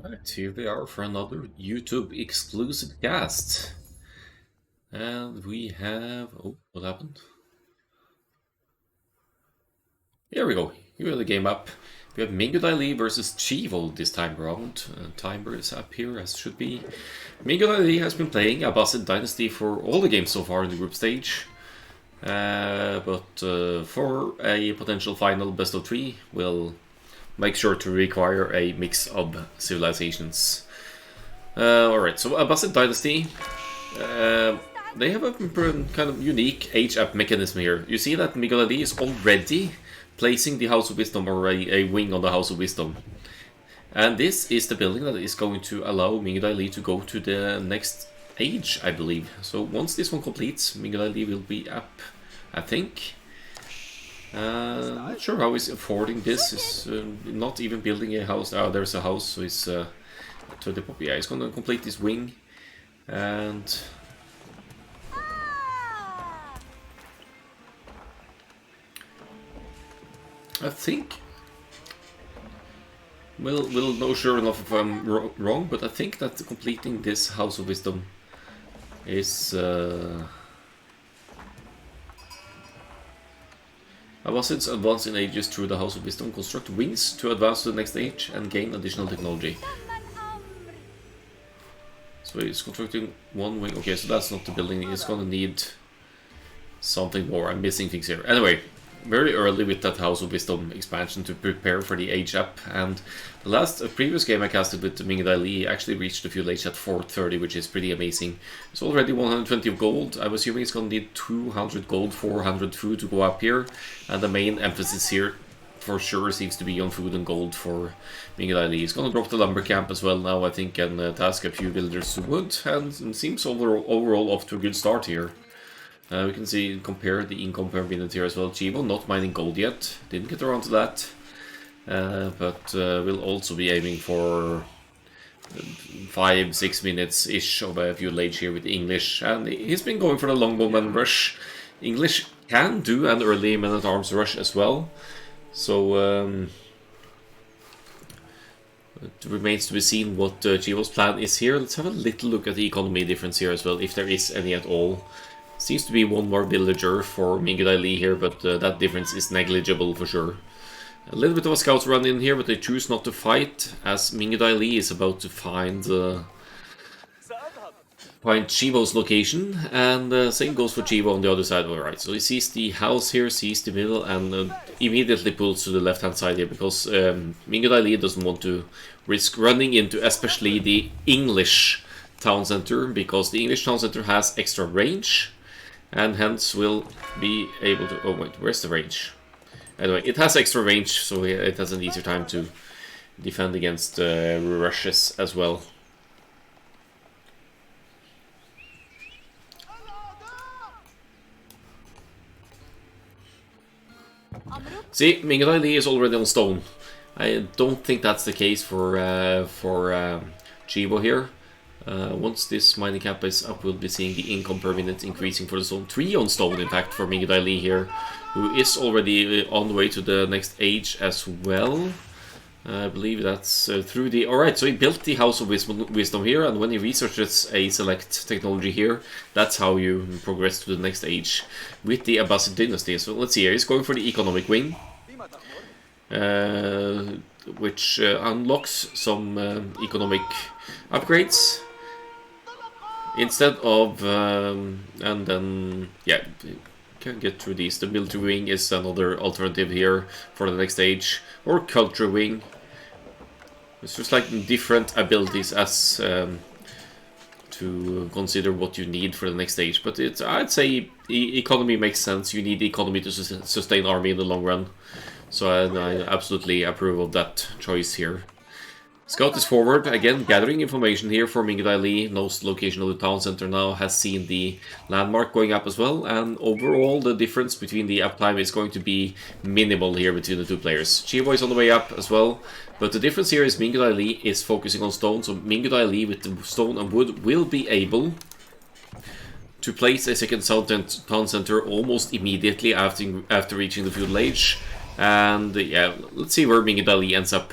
Alright, here we are for another YouTube exclusive cast. And we have... Oh, what happened? Here we go. Here are the game up. We have MingudaiLee versus Chivo this time around. Timer is up here as should be. MingudaiLee has been playing Abbasid Dynasty for all the games so far in the group stage. But for a potential final best of three, we'll make sure to require a mix of civilizations. Alright, so Abbasid Dynasty, they have a kind of unique age-up mechanism here. You see that MingudaiLee is already placing the House of Wisdom, or a wing on the House of Wisdom. And this is the building that is going to allow MingudaiLee to go to the next age, I believe. So once this one completes, MingudaiLee will be up, I think. Not sure how he's affording this. Is not even building a house. Oh, there's a house, so he's to the pop. Yeah, he's gonna complete this wing, and I think we'll know sure enough if I'm wrong, but I think that completing this House of Wisdom is. Abbasids advance in ages through the House of Wisdom, construct wings to advance to the next age and gain additional technology. So he's constructing one wing. Okay, so that's not the building. He's gonna need something more. I'm missing things here. Anyway, very early with that House of Wisdom expansion to prepare for the age up. And the previous game I casted with MingudaiLee actually reached the fuel age at 430, which is pretty amazing. It's already 120 of gold. I'm assuming it's going to need 200 gold, 400 food to go up here. And the main emphasis here for sure seems to be on food and gold for MingudaiLee. He's going to drop the lumber camp as well now, I think, and task a few villagers to wood. And seems overall off to a good start here. We can compare the income per minute here as well. Chivo not mining gold yet, didn't get around to that, but we'll also be aiming for 5-6 minutes ish of a fuel age here with English, and he's been going for the longbowman rush. English can do an early men-at-arms rush as well, so it remains to be seen what Chivo's plan is here. Let's have a little look at the economy difference here as well, if there is any at all. Seems to be one more villager for MingudaiLee here, but that difference is negligible for sure. A little bit of a scouts run in here, but they choose not to fight, as MingudaiLee is about to find Chivo's location, and same goes for Chivo on the other side. Alright, so he sees the house here, sees the middle, and immediately pulls to the left-hand side here, because MingudaiLee doesn't want to risk running into especially the English town center, because the English town center has extra range. And hence will be able to... Oh wait, where's the range? Anyway, it has extra range, so it has an easier time to defend against rushes as well. See, MingudaiLee is already on stone. I don't think that's the case for Chivo here. Once this mining cap is up, we'll be seeing the income per minute increasing for the zone 3 on stone, in fact, for MingudaiLee here, who is already on the way to the next age as well. I believe that's through the... Alright, so he built the House of Wisdom here, and when he researches a select technology here, that's how you progress to the next age with the Abbasid Dynasty. So let's see here, he's going for the economic wing, which unlocks some economic upgrades. Instead of, and then, yeah, can get through these. The military wing is another alternative here for the next stage, or culture wing. It's just like different abilities as to consider what you need for the next stage. But I'd say economy makes sense. You need economy to sustain army in the long run. So I absolutely approve of that choice here. Scout is forward, again gathering information here for MingudaiLee, knows the location of the town center now, has seen the landmark going up as well, and overall the difference between the uptime is going to be minimal here between the two players. Chivo is on the way up as well, but the difference here is MingudaiLee is focusing on stone, so MingudaiLee with the stone and wood will be able to place a second town center almost immediately after reaching the feudal age. And yeah, let's see where MingudaiLee ends up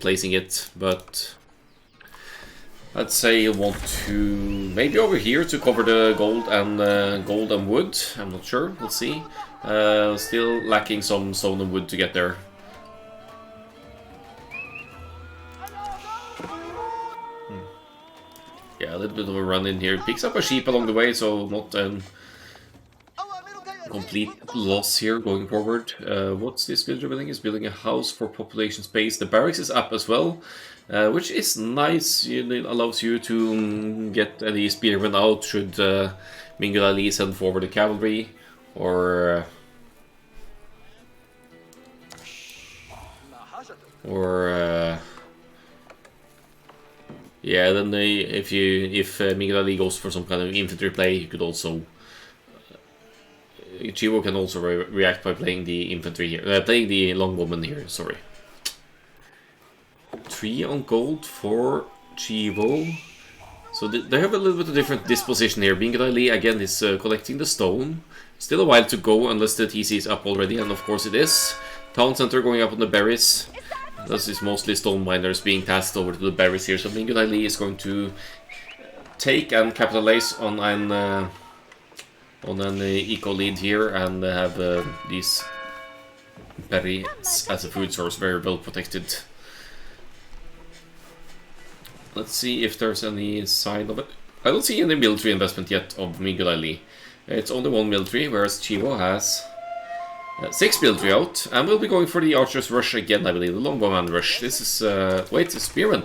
placing it, but I'd say you want to maybe over here to cover the gold and wood. I'm not sure. We'll see. Still lacking some stone and wood to get there. Yeah, a little bit of a run in here. Picks up a sheep along the way, so not a complete loss here going forward. What's this villager building? Is building a house for population space. The barracks is up as well, which is nice. It allows you to get any spearmen out should MingudaiLee send forward the cavalry, or yeah, then if MingudaiLee goes for some kind of infantry play, you could also Chivo can also react by playing the infantry here, playing the longbowman here. Sorry. 3 on gold for Chivo. So they have a little bit of different disposition here. MingudaiLee again is collecting the stone. Still a while to go unless the TC is up already, and of course it is. Town center going up on the berries. This is mostly stone miners being passed over to the berries here, so MingudaiLee is going to take and capitalize on an eco lead here and have these berries as a food source very well protected. Let's see if there's any sign of it. I don't see any military investment yet of MingudaiLee. It's only 1 military, whereas Chivo has 6 military out, and we'll be going for the archers rush again, I believe, the longbowman rush. This is, wait, it's spearman.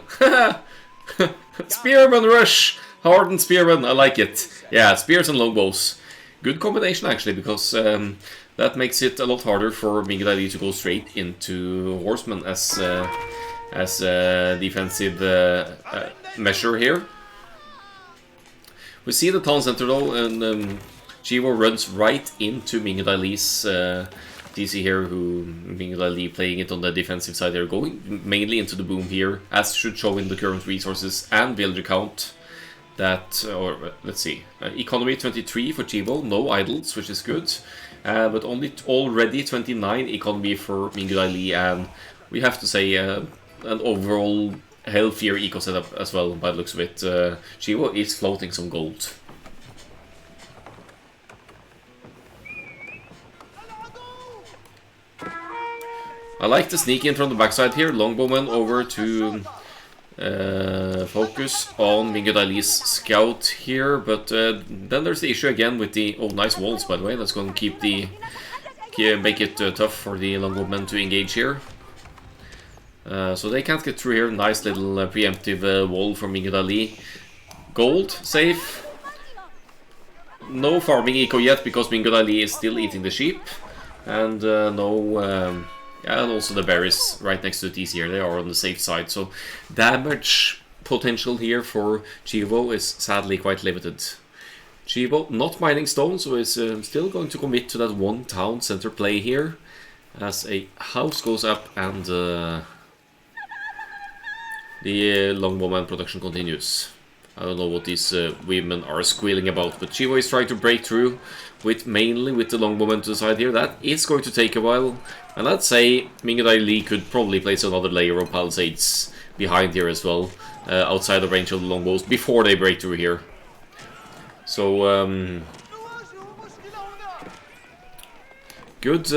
Spearman rush! Hardened spearman, I like it. Yeah, spears and longbows. Good combination, actually, because that makes it a lot harder for MingudaiLee to go straight into horsemen as a defensive measure here. We see the town center, though, and Chivo runs right into MingudaiLee's DC here, who MingudaiLee playing it on the defensive side here, going mainly into the boom here, as should show in the current resources and villager count. That, or let's see, economy 23 for Chivo, no idles, which is good, but already 29 economy for MingudaiLee, and we have to say an overall healthier eco setup as well by the looks of it. Chivo is floating some gold. I like the sneak in from the backside here. Longbowman over to focus on MingudaiLee's scout here, but then there's the issue again with the nice walls, by the way. That's going to make it tough for the longbowmen to engage here. So they can't get through here. Nice little preemptive wall from MingudaiLee. Gold safe. No farming eco yet because MingudaiLee is still eating the sheep, and and also the berries right next to the TC here, they are on the safe side, so damage potential here for Chivo is sadly quite limited. Chivo not mining stone, so is still going to commit to that 1 town center play here, as a house goes up and the longbowman production continues. I don't know what these women are squealing about, but Chivo is trying to break through mainly with the longbowman to the side here. That is going to take a while, and I'd say MingudaiLee could probably place another layer of palisades behind here as well, outside the range of the longbows before they break through here. So good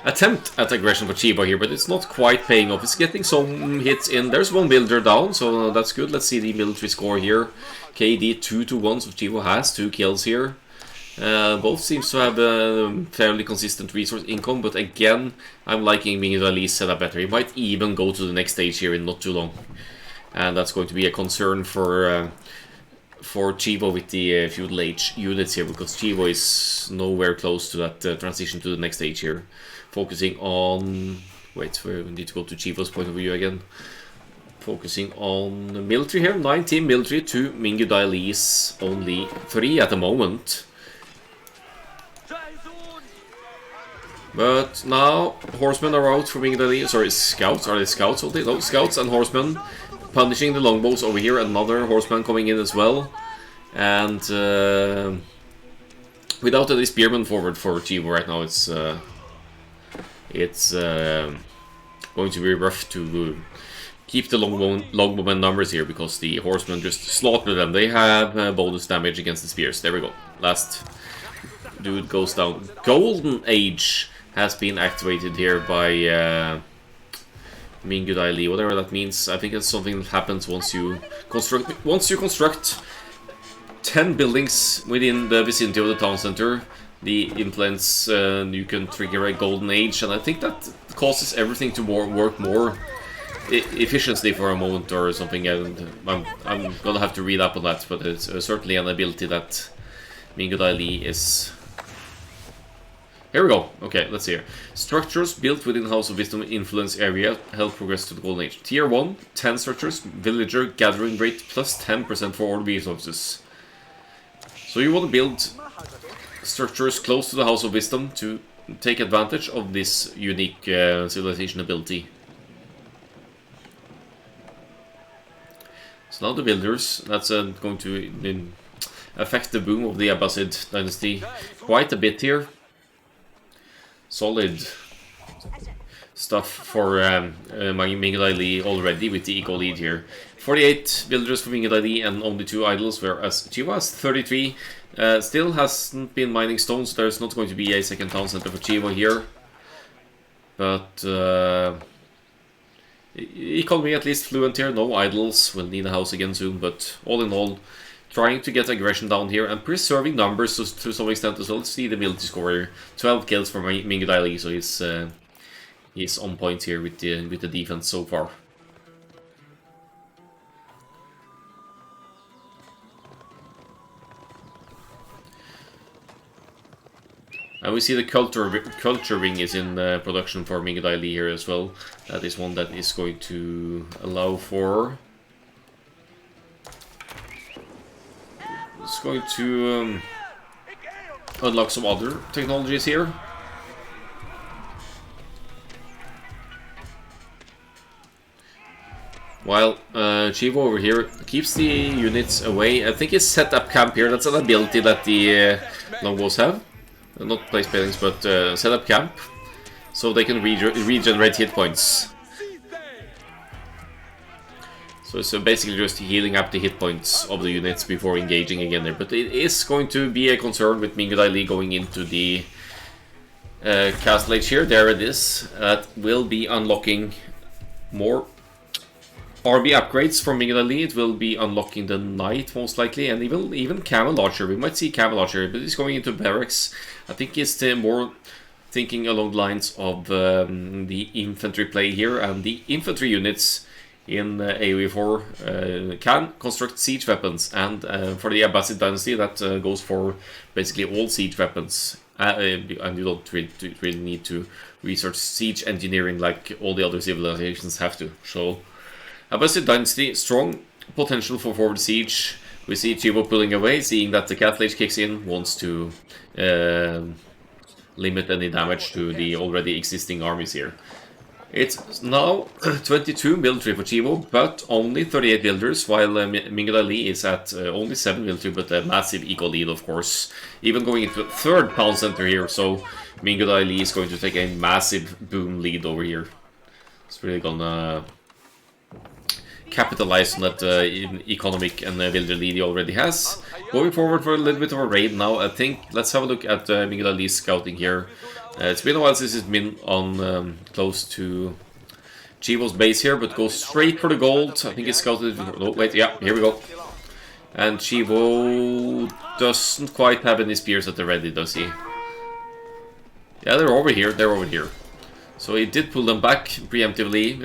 attempt at aggression for Chivo here, but it's not quite paying off. It's getting some hits in. There's 1 builder down, so that's good. Let's see the military score here. KD 2-1, so Chivo has 2 kills here. Both seems to have a fairly consistent resource income, but again, I'm liking MingudaiLee's setup better. He might even go to the next stage here in not too long, and that's going to be a concern for Chivo with the feudal age units here, because Chivo is nowhere close to that transition to the next stage here. Focusing on... wait, we need to go to Chivo's point of view again. Focusing on military here, 19 military to MingudaiLee's only 3 at the moment. But now, horsemen are out for MingudaiLee. Sorry, scouts. Are they scouts only? No, scouts and horsemen. Punishing the longbows over here. Another horseman coming in as well. And without any spearmen forward for Chivo right now, it's going to be rough to keep the longbowmen numbers here, because the horsemen just slaughter them. They have bonus damage against the spears. There we go. Last dude goes down. Golden Age has been activated here by MingudaiLee, whatever that means. I think it's something that happens once you construct 10 buildings within the vicinity of the town center. The influence, you can trigger a golden age, and I think that causes everything to work more efficiently for a moment or something. And I'm gonna have to read up on that, but it's certainly an ability that MingudaiLee is. Here we go. Okay, let's see here. Structures built within House of Wisdom influence area help progress to the Golden Age. Tier 1, 10 structures, villager gathering rate plus 10% for all resources. So you want to build structures close to the House of Wisdom to take advantage of this unique civilization ability. So now the builders, that's going to affect the boom of the Abbasid dynasty quite a bit here. Solid stuff for MingudaiLee already with the eco lead here. 48 builders for MingudaiLee and only 2 idols, whereas Chivo has 33. Still hasn't been mining stones, so there's not going to be a second town center for Chivo here. But economy at least fluent here, no idols, we'll need a house again soon, but all in all, trying to get aggression down here and preserving numbers to some extent as well. Let's see the ability score here. 12 kills for MingudaiLee, so he's on point here with the defense so far. And we see the culture ring is in production for MingudaiLee here as well. That is one that is going to allow for. It's going to unlock some other technologies here. While Chivo over here keeps the units away. I think it's set up camp here. That's an ability that the longbows have. Not place buildings, but set up camp. So they can regenerate hit points. So it's basically just healing up the hit points of the units before engaging again there. But it is going to be a concern with MingudaiLee going into the Castle Age here. There it is. That will be unlocking more RB upgrades from MingudaiLee. It will be unlocking the Knight most likely, and even Camel Archer. We might see Camel Archer, but it's going into barracks. I think it's more thinking along the lines of the infantry play here, and the infantry units in AOE IV can construct siege weapons, and for the Abbasid dynasty that goes for basically all siege weapons, and you don't really need to research siege engineering like all the other civilizations have to. So Abbasid dynasty, strong potential for forward siege. We see Chivo pulling away, seeing that the Castle Age kicks in, wants to limit any damage to the already existing armies here. It's now 22 military for Chivo, but only 38 builders, while MingudaiLee is at only 7 military, but a massive eco lead, of course. Even going into the 3rd town center here, so MingudaiLee is going to take a massive boom lead over here. It's really gonna capitalize on that economic and builder lead he already has. Going forward for a little bit of a raid now, I think. Let's have a look at MingudaiLee's scouting here. It's been a while since it's been on close to Chivo's base here, but goes straight for the gold. I think it's scouted. Oh, wait, yeah, here we go. And Chivo doesn't quite have any spears at the ready, does he? Yeah, they're over here. They're over here. So he did pull them back preemptively,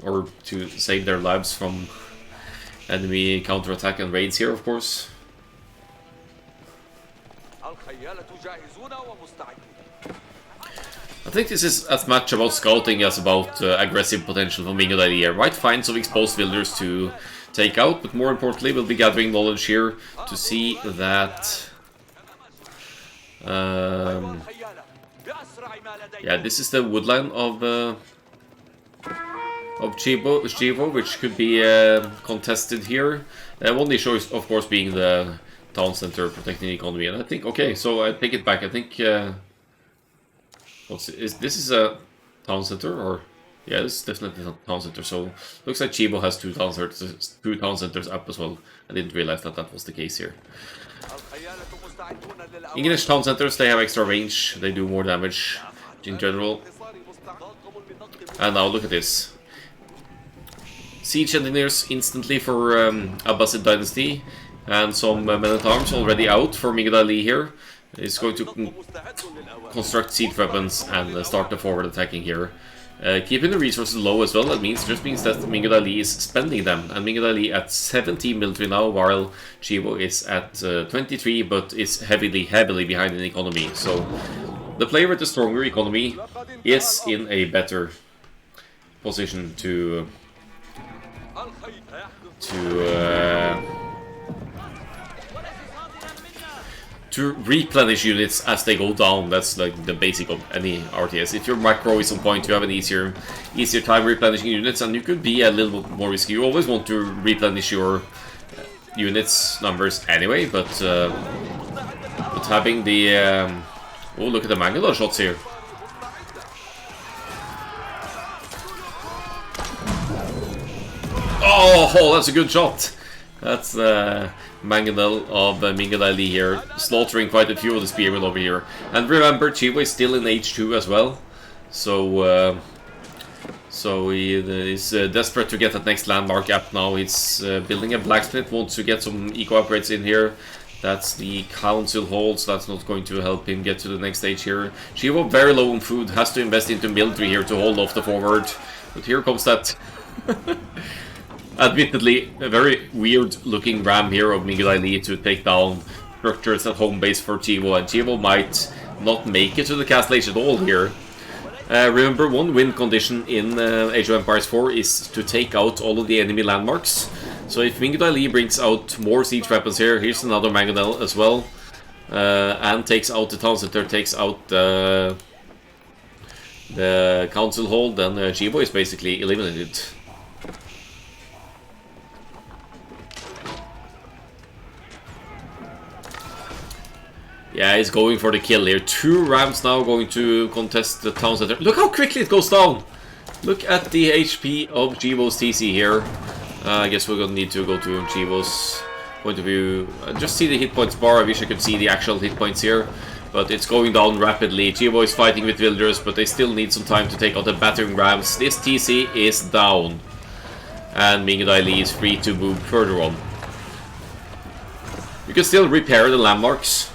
or to save their lives from enemy counterattack and raids here, of course. I think this is as much about scouting as about aggressive potential for MingudaiLee here. Might find some exposed villagers to take out, but more importantly, we'll be gathering knowledge here to see that. Yeah, this is the woodline of Chivo, which could be contested here. One issue is, of course, being the town center protecting the economy, and I think, okay, so I take it back. I think this is a town center, or Yeah, it's definitely not town center. So looks like Chivo has two town centers up as well. I didn't realize that that was the case here. English town centers, they have extra range. They do more damage in general. And now look at this. Siege engineers instantly for Abbasid Dynasty. And some men-at-arms already out for MingudaiLee here. Is going to construct siege weapons and start the forward attacking here. Keeping the resources low as well, that just means that MingudaiLee is spending them. And MingudaiLee at 17 military now, while Chivo is at 23, but is heavily behind in economy. So the player with the stronger economy is in a better position to replenish units as they go down. That's like the basic of any RTS. If your macro is on point, you have an easier time replenishing units, and you could be a little bit more risky. You always want to replenish your units numbers anyway, but having the oh, look at the Mangudai shots here. Oh, that's a good shot. That's Mangudai of MingudaiLee here, slaughtering quite a few of the spearmen over here. And remember, Chivo is still in H2 as well, so he is desperate to get that next landmark up now. He's building a blacksmith, wants to get some eco upgrades in here. That's the council hold, so that's not going to help him get to the next stage here. Chivo, very low on food, has to invest into military here to hold off the forward. But here comes that... Admittedly, a very weird-looking ram here of MingudaiLee to take down structures at home base for Chivo, and Chivo might not make it to the castle age at all here. Remember, one win condition in Age of Empires 4 is to take out all of the enemy landmarks. So if MingudaiLee brings out more siege weapons here, here's another Mangonel as well, and takes out the town center, takes out the council hold, then Chivo is basically eliminated. Yeah, he's going for the kill here. 2 rams now going to contest the town center. Look how quickly it goes down! Look at the HP of Chivo's TC here. I guess we're gonna need to go to Chivo's point of view. Just see the hit points bar. I wish I could see the actual hit points here. But it's going down rapidly. Chivo is fighting with villagers, but they still need some time to take out the battering rams. This TC is down. And MingudaiLee is free to move further on. You can still repair the landmarks.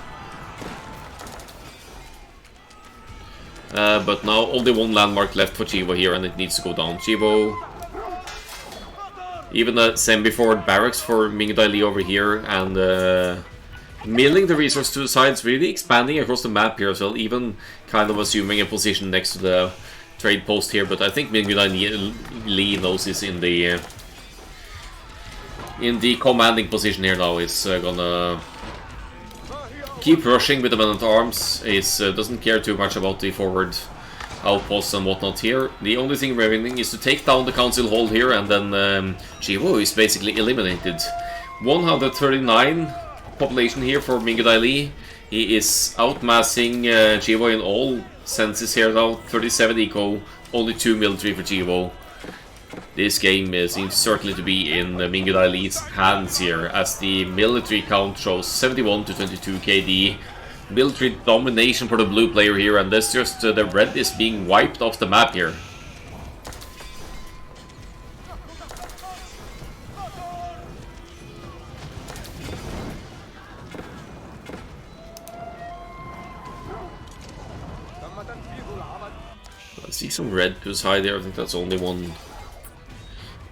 But now only one landmark left for Chivo here, and it needs to go down. Chivo, even a semi-forward barracks for MingudaiLee over here, and milling the resource to the sides, really expanding across the map here as well, even kind of assuming a position next to the trade post here. But I think MingudaiLee knows he's in the commanding position here now. Is gonna keep rushing with the men-at-arms. He doesn't care too much about the forward outposts and whatnot here. The only thing remaining is to take down the council hold here, and then Chivo is basically eliminated. 139 population here for MingudaiLee. He is outmassing Chivo in all senses here now. 37 eco, only 2 military for Chivo. This game seems certainly to be in MingudaiLee's hands here, as the military count shows 71 to 22 KD. Military domination for the blue player here, and that's just the red is being wiped off the map here. I see some red to the side there. I think that's only one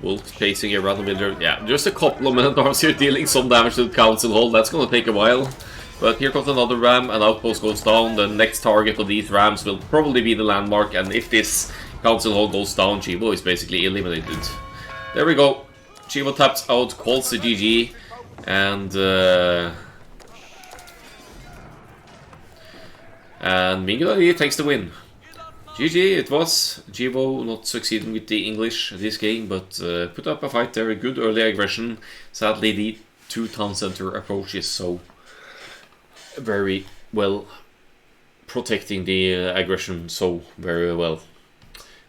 wolf chasing a random villager. Yeah, just a couple of men-at-arms here dealing some damage to the council hold. That's gonna take a while. But here comes another ram, an outpost goes down. The next target of these rams will probably be the landmark, and if this council hold goes down, Chivo is basically eliminated. There we go. Chivo taps out, calls the GG, and MingudaiLee takes the win. GG it was. Chivo not succeeding with the English this game, but put up a fight there. A good early aggression. Sadly, the 2 town center approach is so very well protecting the aggression so very well.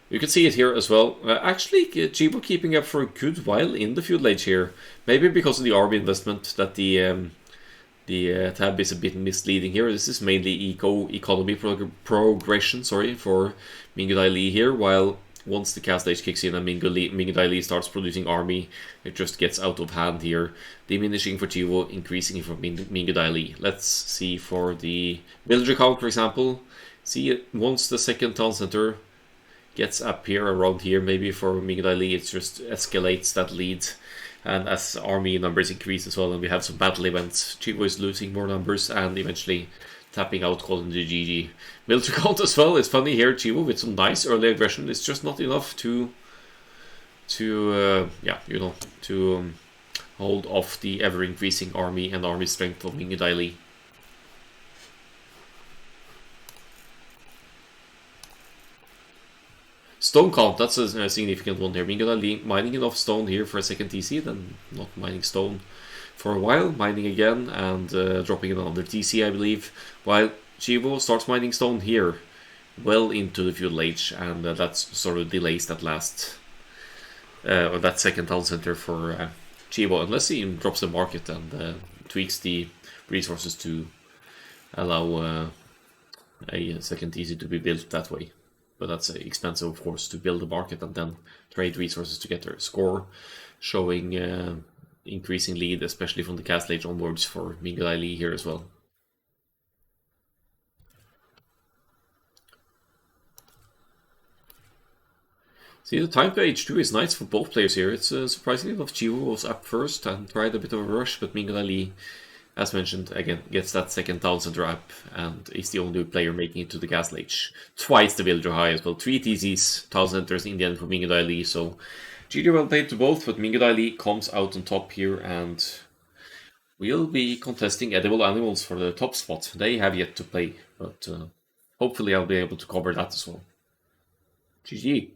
You can see it here as well. Actually, Chivo keeping up for a good while in the feudal age here. Maybe because of the army investment that the tab is a bit misleading here. This is mainly economy progression, sorry, for MingudaiLee here, while once the Castle Age kicks in and MingudaiLee starts producing army, it just gets out of hand here. Diminishing for Chivo, increasing for MingudaiLee. Let's see for the villager count, for example. See, once the second town center gets up here, around here, maybe for MingudaiLee, it just escalates that lead. And as army numbers increase as well, and we have some battle events, Chivo is losing more numbers and eventually tapping out, calling the GG. Military count as well. It's funny here, Chivo with some nice early aggression. It's just not enough to hold off the ever increasing army and army strength of MingudaiLee. Stone count, that's a significant one here. MingudaiLee mining enough stone here for a second TC, then not mining stone for a while, mining again and dropping another TC, I believe, while Chivo starts mining stone here, well into the feudal age, and that sort of delays that last, or that second town center for Chivo, unless he drops the market and tweaks the resources to allow a second TC to be built that way. But that's expensive, of course, to build a market and then trade resources to get their score, showing increasing lead, especially from the Castle Age onwards for MingudaiLee here as well. See, the time to H2 is nice for both players here. It's surprisingly enough, Chivo was up first and tried a bit of a rush, but MingudaiLee, as mentioned, again, gets that second town center up and is the only player making it to the Castle Age. Twice the villager high as well. 3 TCs, town centers in the end for MingudaiLee, so GG well played to both, but MingudaiLee comes out on top here and will be contesting edible animals for the top spot. They have yet to play, but hopefully I'll be able to cover that as well. GG.